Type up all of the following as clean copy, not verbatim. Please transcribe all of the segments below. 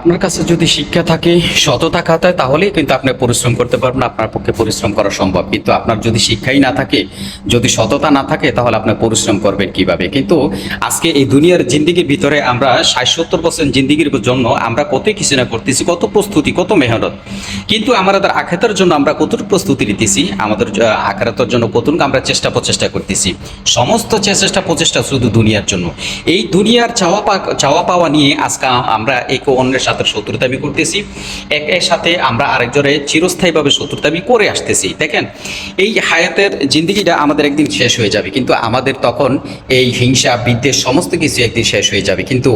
আপনার কাছে যদি শিক্ষা থাকে, সততা থাকে, তাহলেই কিন্তু আপনি পরিশ্রম করতে পারবেন, আপনার পক্ষে পরিশ্রম করা সম্ভব। কিন্তু আপনার যদি শিক্ষাই না থাকে, যদি সততা না থাকে, তাহলে আপনি পরিশ্রম করবেন কিভাবে? কিন্তু আজকে এই দুনিয়ার জিন্দিগির ভিতরে আমরা 60-70% জিন্দিগির জন্য আমরা কতই কিছু না করতেছি, কত প্রস্তুতি, কত মেহনত। কিন্তু আমাদের আখিরাতের জন্য আমরা কতটুকু প্রস্তুতি নিতেছি, আমাদের আখিরাতের জন্য কতটুকু আমরা প্রচেষ্টা করতেছি। সমস্ত প্রচেষ্টা শুধু দুনিয়ার জন্য। এই দুনিয়ার চাওয়া পাওয়া নিয়ে আজকে আমরা একে অন্যের সাথে শত্রুতামি করতেছি, একের সাথে আমরা আরেকজনের চিরস্থায়ীভাবে শত্রুতামি করে আসতেছি। দেখেন, এই হায়াতের জিন্দিগিটা আমাদের একদিন শেষ হয়ে যাবে, কিন্তু আমাদের তখন এই হিংসা বিদ্বেষ সমস্ত কিছু একদিন শেষ হয়ে যাবে। কিন্তু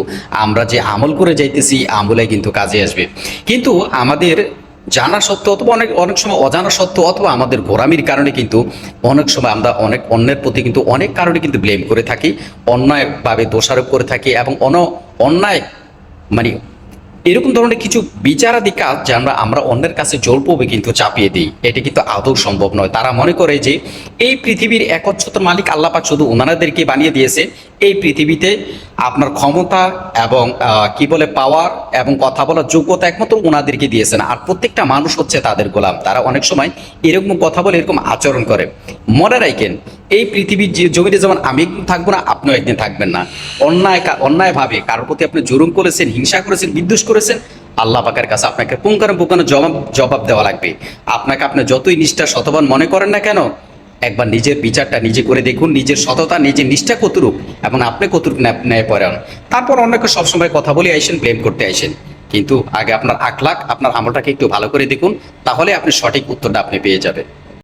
আমরা যে আমল করে যাইতেছি, আমলে কিন্তু কাজে আসবে। কিন্তু আমাদের জানা সত্ত্বেও অথবা অনেক অনেক সময় অজানা সত্ত্বেও অথবা আমাদের গোঁড়ামির কারণে কিন্তু অনেক সময় আমরা অনেক অন্যের প্রতি কিন্তু অনেক কারণে কিন্তু ব্লেম করে থাকি, অন্যায়ভাবে দোষারোপ করে থাকি এবং অন্যায় মানে এরকম ধরনের কিছু বিচারাদি কাজ যে আমরা অন্যের কাছে জোরপূর্বে কিন্তু চাপিয়ে দিই। এটা কিন্তু আদৌ সম্ভব নয়। তারা মনে করে যে এই পৃথিবীর একচ্ছত্র মালিক আল্লাহ পাক শুধু ওনাদেরকে বানিয়ে দিয়েছে। এই পৃথিবীতে আপনার ক্ষমতা এবং কি বলে পাওয়ার এবং কথা বলার যোগ্যতা একমাত্র ওনাদেরকে দিয়েছেন, আর প্রত্যেকটা মানুষ হচ্ছে তাদের গোলাম। তারা অনেক সময় এরকম কথা বলে, এরকম আচরণ করে। মনে রাখেন, এই পৃথিবীর যে জমিতে যেমন আমি একদিন থাকবো না, আপনিও একদিন থাকবেন না। অন্যায়ভাবে কারোর প্রতি আপনি জুলুম করেছেন, হিংসা করেছেন, বিদ্বেষ করেছেন, আল্লাহ পাকের কাছে আপনাকে পুঙ্খানুপুঙ্খানু জবাব দেওয়া লাগবে। আপনাকে আপনি যতই নিষ্ঠা শতবান মনে করেন না কেন, একবার নিজের বিচারটা নিজে করে দেখুন, নিজের সততা, নিজের নিষ্ঠা কতটুক এবং আপনি কতটুক ন্যায়পরায়ণ। তারপর অন্যকে সবসময় কথা বলে আইসেন, ব্লেম করতে আইসেন। কিন্তু আগে আপনার আখলাক, আপনার আমলটাকে একটু ভালো করে দেখুন, তাহলে আপনি সঠিক উত্তরটা আপনি পেয়ে যাবেন।